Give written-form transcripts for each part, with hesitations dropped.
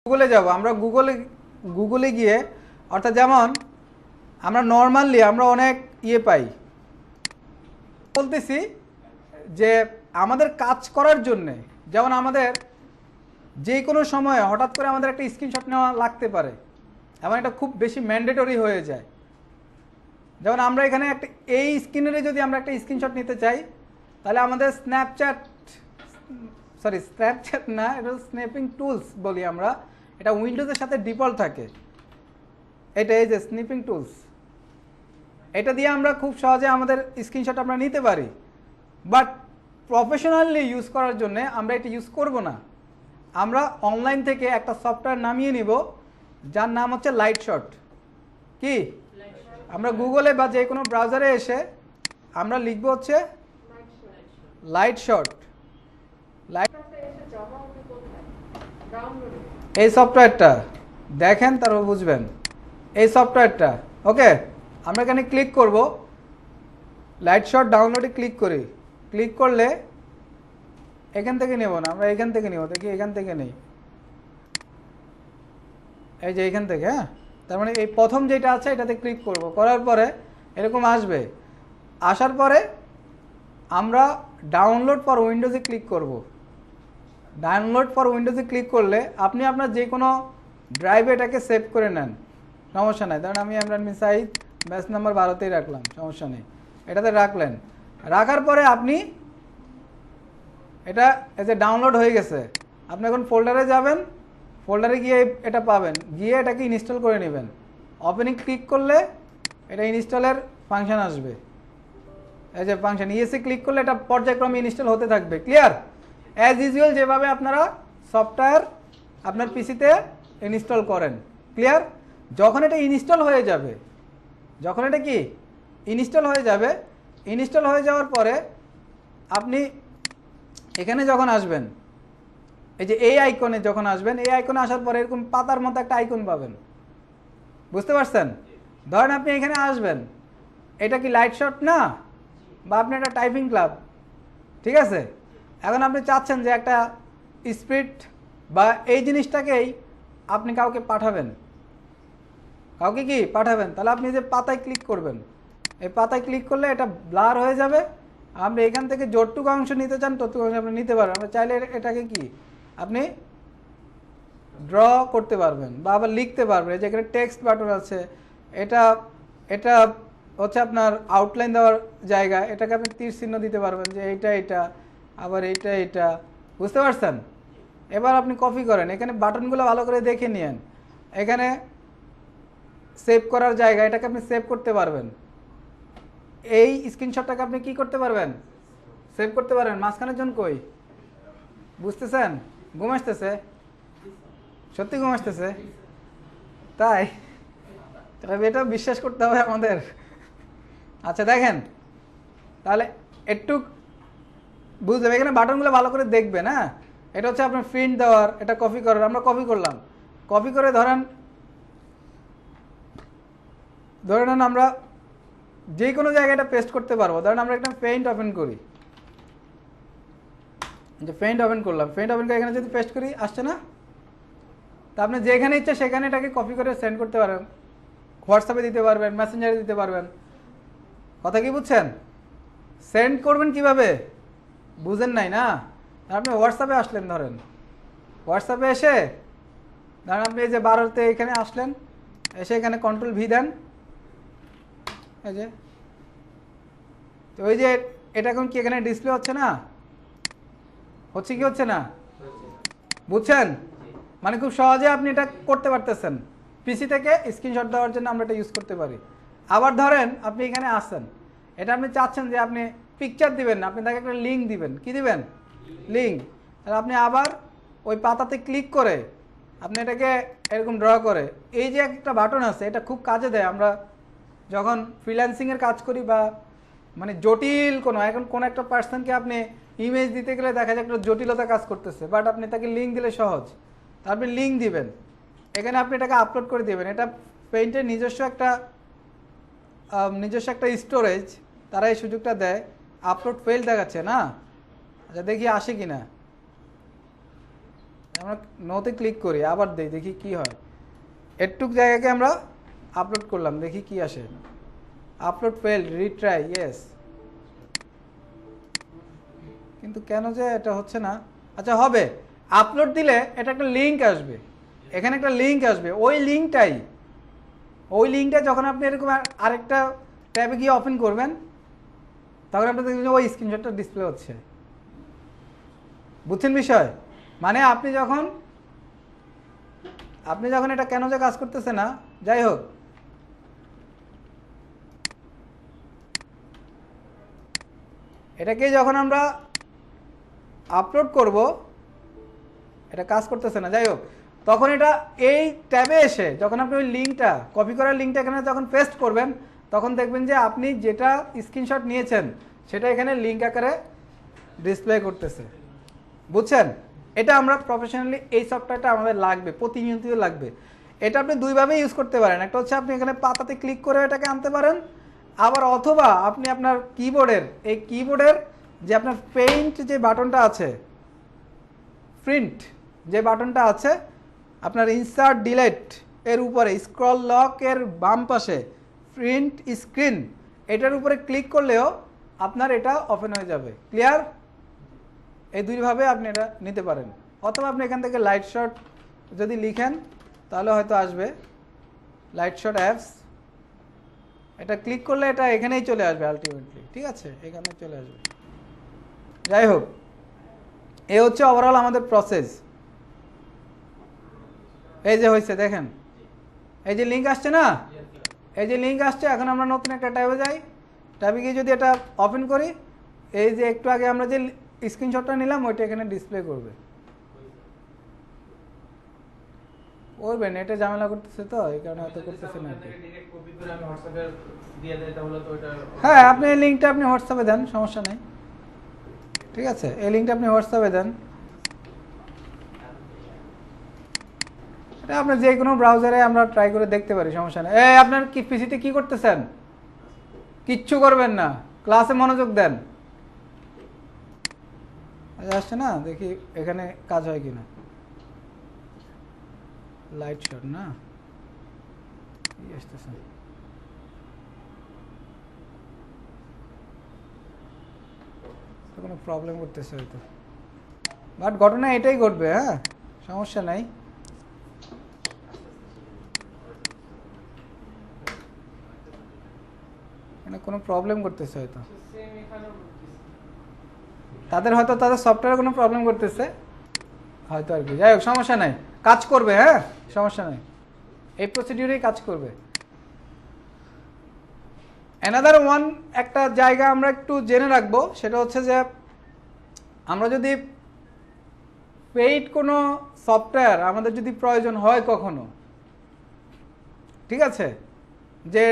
গুগলে যাব, আমরা গুগলে গিয়ে, অর্থাৎ যেমন আমরা নর্মালি আমরা অনেক পাই, বলতেছি যে আমাদের কাজ করার জন্যে, যেমন আমাদের যে কোনো সময়ে হঠাৎ করে আমাদের একটা স্ক্রিনশট নেওয়া লাগতে পারে, এবং এটা খুব বেশি ম্যান্ডেটরি হয়ে যায়। যেমন আমরা এখানে একটা এই স্ক্রিনেরে যদি আমরা একটা স্ক্রিনশট নিতে চাই, তাহলে আমাদের স্ন্যাপচ্যাট না, এটা স্ন্যাপিং টুলস বলি আমরা, এটা উইন্ডোজের সাথে ডিফল্ট থাকে। এটা এই যে স্ন্যাপিং টুলস, এটা দিয়ে আমরা খুব সহজে আমাদের স্ক্রিনশট আমরা নিতে পারি। বাট প্রফেশনালি ইউজ করার জন্য আমরা এটা ইউজ করব না। আমরা অনলাইন থেকে একটা সফটওয়্যার নামিয়ে নিব, যার নাম হচ্ছে লাইটশট। কি আমরা গুগলে বা যে কোনো ব্রাউজারে এসে আমরা লিখব হচ্ছে লাইটশট। এই সফটওয়্যারটা দেখেন, তারপর বুঝবেন এই সফটওয়্যারটা। ওকে, আমরা এখানে ক্লিক করব, লাইটশট ডাউনলোডে ক্লিক করি। ক্লিক করলে এখান থেকে নেব না, আমরা এখান থেকে নেব। দেখি এখান থেকে নেই, এই যে এখান থেকে। হ্যাঁ, তার মানে এই প্রথম যেটা আছে এটাতে ক্লিক করব। করার পরে এরকম আসবে। আসার পরে আমরা ডাউনলোড ফর উইন্ডোজে ক্লিক করব। ডাউনলোড ফর উইন্ডোজে ক্লিক করলে আপনি আপনার যে কোনো ড্রাইভে এটাকে সেভ করে নেন, সমস্যা নেই। ধরুন আমি ইমরান বিন সাঈদ ব্যাচ নাম্বার 12তেই রাখলাম, সমস্যা নেই। এটাতে রাখলেন, রাখার পরে আপনি এটা এই যে ডাউনলোড হয়ে গেছে, আপনি এখন ফোল্ডারে যাবেন, ফোল্ডারে গিয়ে এটা পাবেন, গিয়ে এটাকে ইনস্টল করে নেবেন। ওপেনিং ক্লিক করলে এটা ইনস্টলের ফাংশন আসবে। এই যে ফাংশন ইএসএ ক্লিক করলে এটা পর্যায়ক্রমে ইনস্টল হতে থাকবে। ক্লিয়ার? অ্যাজ ইউজুয়াল যেভাবে আপনারা সফটওয়্যার আপনার পিসিতে ইনস্টল করেন। ক্লিয়ার? যখন এটা ইনস্টল হয়ে যাবে, যখন এটা কি ইনস্টল হয়ে যাবে, ইনস্টল হয়ে যাওয়ার পরে আপনি এখানে যখন আসবেন, এই যে এই আইকনে যখন আসবেন, এই আইকনে আসার পরে এরকম পাতার মতো একটা আইকন পাবেন। বুঝতে পারছেন? ধরেন আপনি এখানে আসবেন, এটা কি লাইটশট না, বা আপনি একটা টাইপিং ক্লাব, ঠিক আছে? এখন আপনি চাচ্ছেন যে একটা স্পিড বা এই জিনিসটাকেই আপনি কাউকে পাঠাবেন, কাউকে কি পাঠাবেন, তাহলে আপনি যে পাতায় ক্লিক করবেন, এই পাতায় ক্লিক করলে এটা ব্লার হয়ে যাবে। আপনি এখান থেকে যতটুকু অংশ নিতে চান ততটুকু অংশ আপনি নিতে পারবেন। আপনি চাইলে এটাকে কি আপনি ড্র করতে পারবেন বা আবার লিখতে পারবেন। এই যে এখানে টেক্সট বাটন আছে, এটা এটা হচ্ছে আপনার আউটলাইন দেওয়ার জায়গা, এটাকে আপনি তীর চিহ্ন দিতে পারবেন যে এটা আবার এটা। বুঝতে পারছেন? এবার আপনি কপি করেন, এখানে বাটনগুলো ভালো করে দেখে নিয়েন। এখানে সেভ করার জায়গা, এটাকে আপনি সেভ করতে পারবেন। এই স্ক্রিনশটটাকে আপনি কি করতে পারবেন? সেভ করতে পারবেন। মাঝখানের জন কই? বুঝতেছেন? ঘুম আসতেছে? সত্যি ঘুম আসতেছে? তাই এটা বিশ্বাস করতে হবে আমাদের। আচ্ছা দেখেন, তাহলে একটু বুঝতে হবে, এখানে বাটনগুলো ভালো করে দেখবেন। হ্যাঁ, এটা হচ্ছে আপনার প্রিন্ট দেওয়ার, এটা কপি করার। আমরা কপি করলাম, কপি করে ধরেন আমরা যে কোনো জায়গায় এটা পেস্ট করতে পারবো। ধরেন আমরা একটা পেইন্ট ওপেন করি, যে পেইন্ট ওপেন করলাম, পেইন্ট ওপেন করে এখানে যদি পেস্ট করি, আসছে না? তা আপনি যেখানে ইচ্ছে সেখানে এটাকে কপি করে সেন্ড করতে পারবেন, হোয়াটসঅ্যাপে দিতে পারবেন, মেসেঞ্জারে দিতে পারবেন। কথা কি বুঝছেন? সেন্ড করবেন কিভাবে বুঝেন নাই না? আপনি হোয়াটসঅ্যাপে আসলেন, ধরেন হোয়াটসঅ্যাপে এসে ধরেন আপনি এই যে 12তে এখানে আসলেন, এসে এখানে কন্ট্রোল-V দেন। এই যে তো ওই যে এটা এখন কি এখানে ডিসপ্লে হচ্ছে না? হচ্ছে কি হচ্ছে না? বুঝছেন? মানে খুব সহজে আপনি এটা করতে পারতেছেন। পিসি থেকে স্ক্রিনশট দেওয়ার জন্য আমরা এটা ইউজ করতে পারি। আবার ধরেন আপনি এখানে আসছেন, এটা আপনি চাচ্ছেন যে আপনি পিকচার দিবেন, আপনি তাকে একটা লিঙ্ক দিবেন। কি দিবেন? লিঙ্ক। তাহলে আপনি আবার ওই পাতাতে ক্লিক করে আপনি এটাকে এরকম ড্র করে, এই যে একটা বাটন আছে, এটা খুব কাজে দেয়। আমরা যখন ফ্রিল্যান্সিংয়ের কাজ করি বা মানে জটিল এখন কোনো একটা পার্সনকে আপনি ইমেজ দিতে গেলে দেখা যায় একটা জটিলতা কাজ করতেছে, বাট আপনি তাকে লিঙ্ক দিলে সহজ। তা আপনি লিঙ্ক দিবেন, এখানে আপনি এটাকে আপলোড করে দিবেন। এটা পেইন্টের নিজস্ব একটা স্টোরেজ, তারা এই সুযোগটা দেয়। আপলোড ফেল দেখাচ্ছে না? আচ্ছা দেখি আসে কিনা। আমরা নোতে ক্লিক করি, আবার দেখি কি হয়। এটুক জায়গাকে আমরা আপলোড করলাম, দেখি কি আসে। Upload fail, retry, yes. কিন্তু কেন যে এটা হচ্ছে না? আচ্ছা হবে, আপলোড দিলে এটা একটা লিঙ্ক আসবে, এখানে একটা লিঙ্ক আসবে। ওই লিঙ্কটা যখন আপনি এরকম আরেকটা ট্যাবে গিয়ে ওপেন করবেন, তখন আপনি দেখবেন ওই স্ক্রিনশটটা ডিসপ্লে হচ্ছে। বুঝছেন বিষয়? মানে আপনি যখন এটা কেন যে কাজ করতেছে না, যাই হোক, এটাকে যখন আমরা আপলোড করব, এটা কাজ করতেছে না, যাই হোক, তখন এটা এই ট্যাবে এসে যখন আপনি ওই লিঙ্কটা, কপি করার লিঙ্কটা এখানে যখন পেস্ট করবেন, তখন দেখবেন যে আপনি যেটা স্ক্রিনশট নিয়েছেন সেটা এখানে লিঙ্ক আকারে ডিসপ্লে করতেছে। বুঝছেন? এটা আমরা প্রফেশনালি, এই সফটওয়্যারটা আমাদের লাগবে, প্রতিনিয়ত লাগবে। এটা আপনি দুইভাবে ইউজ করতে পারেন। একটা হচ্ছে আপনি এখানে পাতাতে ক্লিক করে এটাকে আনতে পারেন, আবার অথবা আপনি আপনার কিবোর্ডের যে আপনার পেইন্ট যে বাটনটা আছে, প্রিন্ট যে বাটনটা আছে, আপনার ইনসার্ট ডিলেট এর উপরে স্ক্রল লক এর বাম পাশে প্রিন্ট স্ক্রিন, এটার উপরে ক্লিক করলেও আপনার এটা ওপেন হয়ে যাবে। ক্লিয়ার? এই দুইভাবে আপনি এটা নিতে পারেন। অথবা আপনি এখান থেকে লাইটশট যদি লিখেন তাহলে হয়তো আসবে, লাইটশট অ্যাপস, এটা ক্লিক করলে এটা এখানেই চলে আসবে আলটিমেটলি। ঠিক আছে, এখানে চলে আসবে। যাই হোক, এই হচ্ছে ওভারঅল আমাদের প্রসেস। এই যে হয়েছে দেখেন, এই যে লিঙ্ক আসছে না, এই যে লিঙ্ক আসছে, এখন আমরা নতুন একটা ট্যাবে যাই, ট্যাবে গিয়ে যদি এটা ওপেন করি, এই যে একটু আগে আমরা যে স্ক্রিনশটটা নিলাম ওইটা এখানে ডিসপ্লে করবে। করবে নেটে ঝামেলা করতেছে তো, এই কারণে হয়তো করতেছে না। হ্যাঁ, আপনি এই লিঙ্কটা আপনি হোয়াটসঅ্যাপে দেন, সমস্যা নেই। ঠিক আছে, এই লিঙ্কটা আপনি হোয়াটসঅ্যাপে দেন, এটা আপনার যে কোনো ব্রাউজারে আমরা ট্রাই করে দেখতে পারি, সমস্যা নেই। এই আপনার কি পিসিতে কি করতেছেন? কিচ্ছু করবেন না, ক্লাসে মনোযোগ দেন। আসছে না, দেখি এখানে কাজ হয় কিনা। লাইট শট না, আসতেছে কোনো প্রবলেম করতেছে হয়তো, বাট ঘটনা এটাই ঘটবে। হ্যাঁ, সমস্যা নাই। এখানে কোনো প্রবলেম করতেছে হয়তো, তাদের সফটওয়্যারে কোনো প্রবলেম করতেছে হয়তো আর কি। যাই হোক, সমস্যা নাই, কাজ করবে। হ্যাঁ, সমস্যা নাই, এই প্রসিডিউরেই কাজ করবে। অ্যানাদার ওয়ান একটা জায়গা আমরা একটু জেনে রাখবো, সেটা হচ্ছে যে আমরা যদি পেইড কোনো সফটওয়্যার আমাদের যদি প্রয়োজন হয় কখনো, ঠিক আছে, যে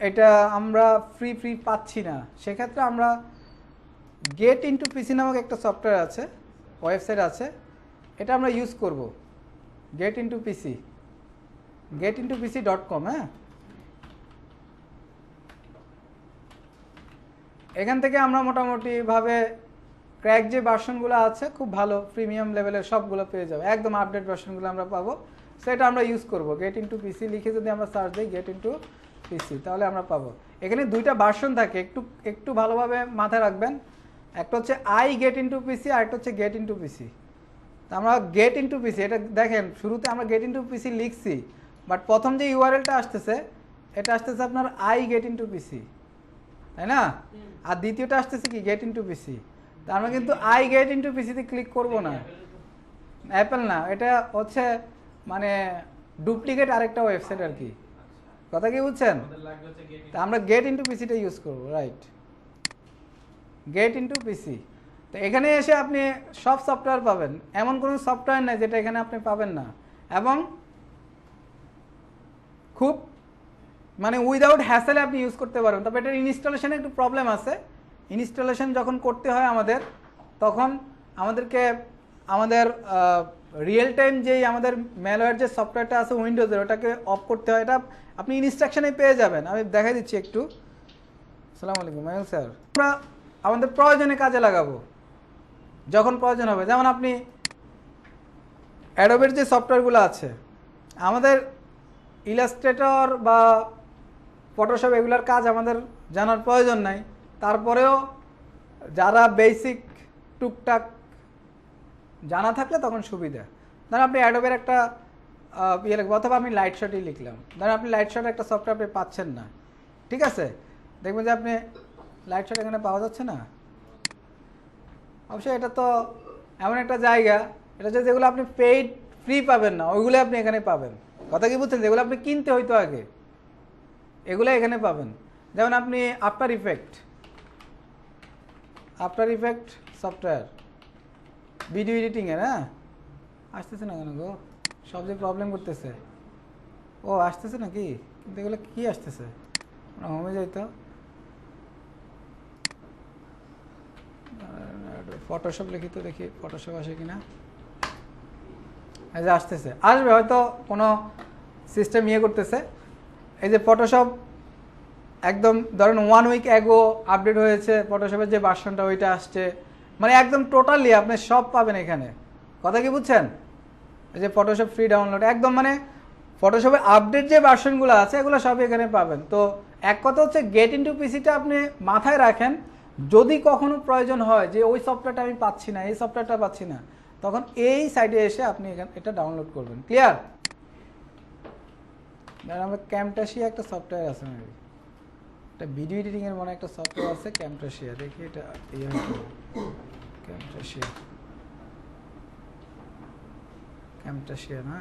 এটা আমরা ফ্রি পাচ্ছি না, সেক্ষেত্রে আমরা গেট ইনটু পিসি নামক একটা সফটওয়্যার আছে, ওয়েবসাইট আছে, এটা আমরা ইউজ করব। গেট ইনটু পিসি.com। হ্যাঁ, এখান থেকে আমরা মোটামুটিভাবে ক্র্যাক যে ভার্সনগুলো আছে খুব ভালো প্রিমিয়াম লেভেলের সবগুলো পেয়ে যাবো, একদম আপডেট ভার্সনগুলো আমরা পাবো। সেটা আমরা ইউজ করব। গেট ইনটু পিসি লিখে যদি আমরা সার্চ দিই গেট ইনটু পিসি, তাহলে আমরা পাবো। এখানে দুইটা ভার্সন থাকে, একটু ভালোভাবে মাথায় রাখবেন। একটা হচ্ছে গেট ইনটু পিসি, আর একটা হচ্ছে গেট ইনটু পিসি। তা আমরা গেট ইনটু পিসি, এটা দেখেন শুরুতে আমরা গেট ইনটু পিসি লিখছি, বাট প্রথম যে ইউআরএলটা আসতেছে এটা আসতেছে আপনার গেট ইনটু পিসি, তাই না? আর দ্বিতীয়টা আসতেছে কি গেট ইনটু পিসি। তা আমরা কিন্তু গেট ইনটু পিসিতে ক্লিক করব না, অ্যাপেল না, এটা হচ্ছে মানে ডুপ্লিকেট আরেকটা ওয়েবসাইট আর কি। কথা কি বুঝছেন? তা আমরা গেট ইনটু পিসিটা ইউজ করব, রাইট, গেট ইনটু পিসি। তো এখানে এসে আপনি সব সফটওয়্যার পাবেন, এমন কোনো সফটওয়্যার নেই যেটা এখানে আপনি পাবেন না, এবং খুব মানে উইদাউট হ্যাসেলে আপনি ইউজ করতে পারবেন। তবে এটার ইনস্টলেশনে একটু প্রবলেম আছে। ইনস্টলেশন যখন করতে হয় আমাদের, তখন আমাদের রিয়েল টাইম যেই আমাদের ম্যালওয়্যার যে সফটওয়্যারটা আছে উইন্ডোজের, ওটাকে অফ করতে হয়। এটা আপনি ইনস্ট্রাকশনে পেয়ে যাবেন, আমি দেখাই দিচ্ছি একটু। আসসালামু আলাইকুম মাইল স্যার, আমরা আমাদের প্রয়োজনে কাজে লাগাবো। যখন প্রয়োজন হবে। যেমন আপনি অ্যাডোবের যে সফটওয়্যারগুলো আছে, আমাদের ইলাস্ট্রেটর বা ফটোশপ এগুলোর কাজ আমাদের জানার প্রয়োজন নাই, তারপরেও যারা বেসিক টুকটাক জানা থাকলে তখন সুবিধা। ধরেন আপনি অ্যাডোবের একটা ইয়ে লিখবো, অথবা আমি লাইটশটই লিখলাম। ধরেন আপনি লাইটশট একটা সফটওয়্যার আপনি পাচ্ছেন না, ঠিক আছে, দেখবেন যে আপনি লাইটশট এখানে পাওয়া যাচ্ছে না। অবশ্যই এটা তো এমন একটা জায়গা, এটা হচ্ছে যেগুলো আপনি পেইড ফ্রি পাবেন না, ওইগুলো আপনি এখানে পাবেন। কথা কি বুঝছেন? যেগুলো আপনি কিনতে হইতো আগে, এগুলো এখানে পাবেন। যেমন আপনি আফটার ইফেক্ট সফটওয়্যার ভিডিও এডিটিংয়ের, হ্যাঁ আসতেছে না কেন গো, সব যে প্রবলেম করতেছে। ও আসতেছে নাকি, কিন্তু এগুলো কী আসতেছে, হোমে যাইতো। ফটোশপ লিখি তো, দেখি ফটোশপ আসে কিনা। এই যে আসতেছে, আসবে হয়তো, কোনো সিস্টেম ইয়ে করতেছে। এই যে ফটোশপ একদম ধরেন 1 উইক অ্যাগো আপডেট হয়েছে, ফটোশপের যে ভার্সনটা ওইটা আসছে, মানে একদম টোটালি আপনি সব পাবেন এখানে। কথা কি বুঝছেন? এই যে ফটোশপ ফ্রি ডাউনলোড, একদম মানে ফটোশপের আপডেট যে ভার্সনগুলো আছে এগুলো সবই এখানে পাবেন। তো এক কথা হচ্ছে গেট ইনটু পিসিটা আপনি মাথায় রাখেন, যদি কখনো প্রয়োজন হয় যে ওই সফটওয়্যারটা আমি পাচ্ছি না, এই সফটওয়্যারটা পাচ্ছি না, তখন এই সাইটে এসে আপনি এটা ডাউনলোড করবেন। ক্লিয়ার? আমার ক্যামটাশিয়া একটা সফটওয়্যার আছে, একটা ভিডিও এডিটিংয়ের মনে একটা সফটওয়্যার আছে ক্যামটাশিয়া, দেখি এটা ক্যামটাশিয়া না,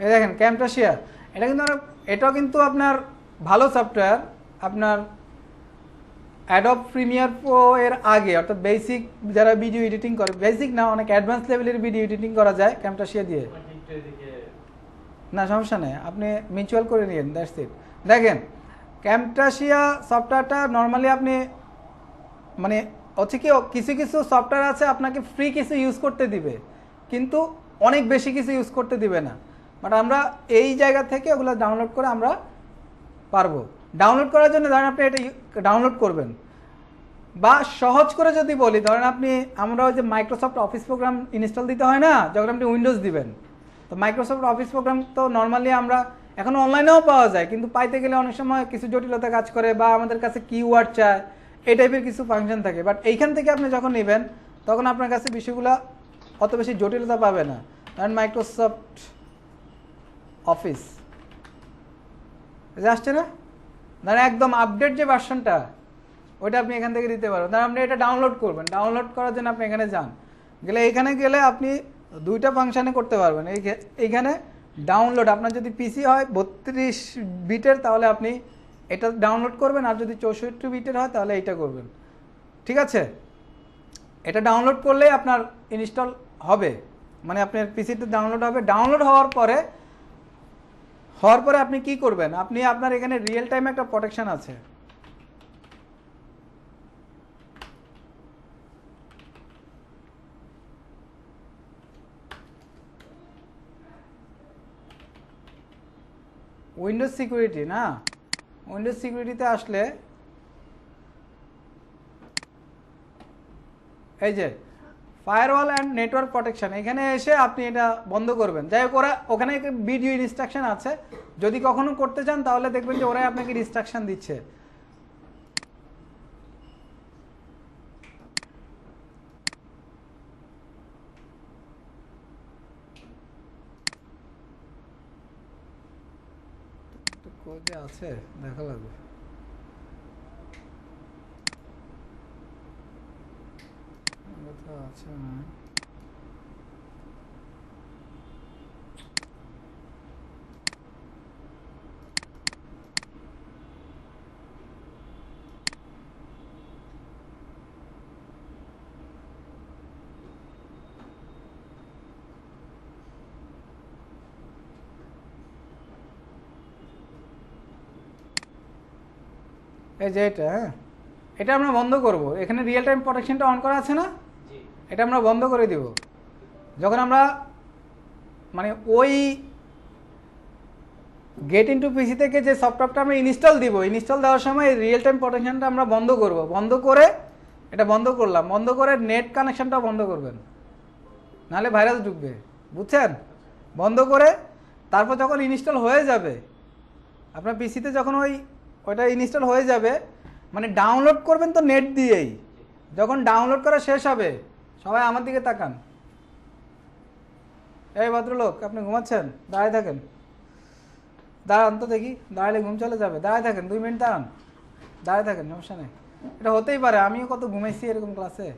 এই দেখেন ক্যামটাশিয়া, এটা কিন্তু এটাও কিন্তু আপনার ভালো সফটওয়্যার। আপনার অ্যাডোব প্রিমিয়ার প্রো এর আগে, অর্থাৎ বেসিক যারা ভিডিও এডিটিং করে, বেসিক না অনেক অ্যাডভান্স লেভেলের ভিডিও এডিটিং করা যায় ক্যামটাশিয়া দিয়ে। না সমস্যা নেই, আপনি মিউচুয়াল করে নিন, দ্যাটস ইট। দেখেন ক্যামটাশিয়া সফটওয়্যারটা নর্মালি আপনি মানে হচ্ছে কি, কিছু কিছু সফটওয়্যার আছে আপনাকে ফ্রি কিছু ইউজ করতে দিবে, কিন্তু অনেক বেশি কিছু ইউজ করতে দিবে না। বাট আমরা এই জায়গা থেকে ওগুলো ডাউনলোড করে আমরা পারবো। ডাউনলোড করার জন্য ধরেন আপনি এটা ডাউনলোড করবেন, বা সহজ করে যদি বলি, ধরেন আপনি, আমরা ওই যে মাইক্রোসফট অফিস প্রোগ্রাম ইনস্টল দিতে হয় না যখন আপনি উইন্ডোজ দিবেন, তো মাইক্রোসফট অফিস প্রোগ্রাম তো নর্মালি আমরা এখন অনলাইনেও পাওয়া যায়, কিন্তু পাইতে গেলে অনেক সময় কিছু জটিলতা কাজ করে, বা আমাদের কাছে কিওয়ার্ড চায়, এই টাইপের কিছু ফাংশন থাকে। বাট এইখান থেকে আপনি যখন নেবেন তখন আপনার কাছে বিষয়গুলো অত বেশি জটিলতা পাবে না। ধরেন মাইক্রোসফট অফিস আসছে না, ধরেন একদম আপডেট যে ভার্সনটা, ওইটা আপনি এখান থেকে দিতে পারবেন। ধরেন আপনি এটা ডাউনলোড করবেন, ডাউনলোড করার জন্য আপনি এখানে যান, গেলে এখানে গেলে আপনি দুইটা ফাংশানে করতে পারবেন। এইখানে ডাউনলোড, আপনার যদি পিসি হয় 32 বিটের তাহলে আপনি এটা ডাউনলোড করবেন, আর যদি 64 বিটের হয় তাহলে এইটা করবেন, ঠিক আছে। এটা ডাউনলোড করলে আপনার ইনস্টল হবে, মানে আপনার পিসিতে ডাউনলোড হবে। ডাউনলোড হওয়ার পরে আপনি কি করবেন, আপনি আপনার এখানে রিয়েল টাইম একটা প্রোটেকশন আছে, উইন্ডোজ সিকিউরিটি না, উইন্ডোজ সিকিউরিটিতে আসলে এই যে ফায়ারওয়াল অ্যান্ড নেটওয়ার্ক প্রোটেকশন, এখানে এসে আপনি এটা বন্ধ করবেন। যাই হোক, ওখানে ভিডিও ইনস্ট্রাকশন আছে, যদি কখনো করতে চান তাহলে দেখবেন যে ওরাই আপনাকে ইনস্ট্রাকশন দিচ্ছে। কোডে আছে, দেখা লাগবে। আচ্ছা এই যে এটা, হ্যাঁ এটা আমরা বন্ধ করব। এখানে রিয়েল টাইম প্রোটেকশনটা অন করা আছে না, এটা আমরা বন্ধ করে দিব। যখন আমরা মানে ওই গেট ইনটু পিসি থেকে যে সফটওয়্যারটা আমরা ইনস্টল দিব, ইনস্টল দেওয়ার সময় রিয়েল টাইম প্রোটেকশনটা আমরা বন্ধ করব। বন্ধ করে এটা বন্ধ করলাম, বন্ধ করে নেট কানেকশনটা বন্ধ করবেন, নাহলে ভাইরাস ঢুকবে, বুঝছেন? বন্ধ করে তারপর যখন ইনস্টল হয়ে যাবে আপনার পিসিতে, যখন ওইটা ইনস্টল হয়ে যাবে, মানে ডাউনলোড করবেন তো নেট দিয়েই, যখন ডাউনলোড করা শেষ হবে, সবাই আমার দিকে তাকান। এই ভদ্রলোক, আপনি ঘুমাচ্ছেন? দাঁড়ায় থাকেন, দাঁড়ান তো দেখি, দাঁড়ালে ঘুম চলে যাবে। দাঁড়ায় থাকেন, 2 মিনিট দাঁড়ান, দাঁড়ায় থাকেন, সমস্যা নেই। এটা হতেই পারে, আমিও কত ঘুমাইছি এরকম ক্লাসে,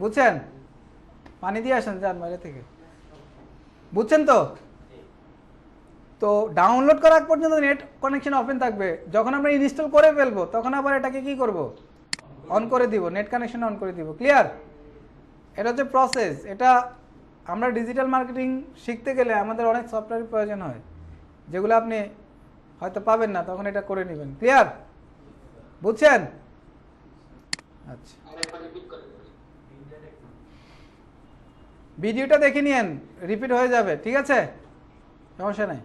বুঝছেন? পানি দিয়ে আসেন, যান বাইরে থেকে, বুঝছেন তো? তো ডাউনলোড করার পর্যন্ত নেট কানেকশন ওপেন থাকবে, যখন আমরা ইনস্টল করে ফেলবো তখন আবার এটাকে কি করব, অন করে দিব, নেট কানেকশন অন করে দিব। ক্লিয়ার? এটা হচ্ছে প্রসেস। এটা আমরা ডিজিটাল মার্কেটিং শিখতে গেলে আমাদের অনেক সফটওয়্যারের প্রয়োজন হয়, যেগুলো আপনি হয়তো পাবেন না, তখন এটা করে নেবেন। ক্লিয়ার? বুঝছেন? আচ্ছা, ভিডিওটা দেখে নিয়েন, রিপিট হয়ে যাবে, ঠিক আছে, সমস্যা নেই।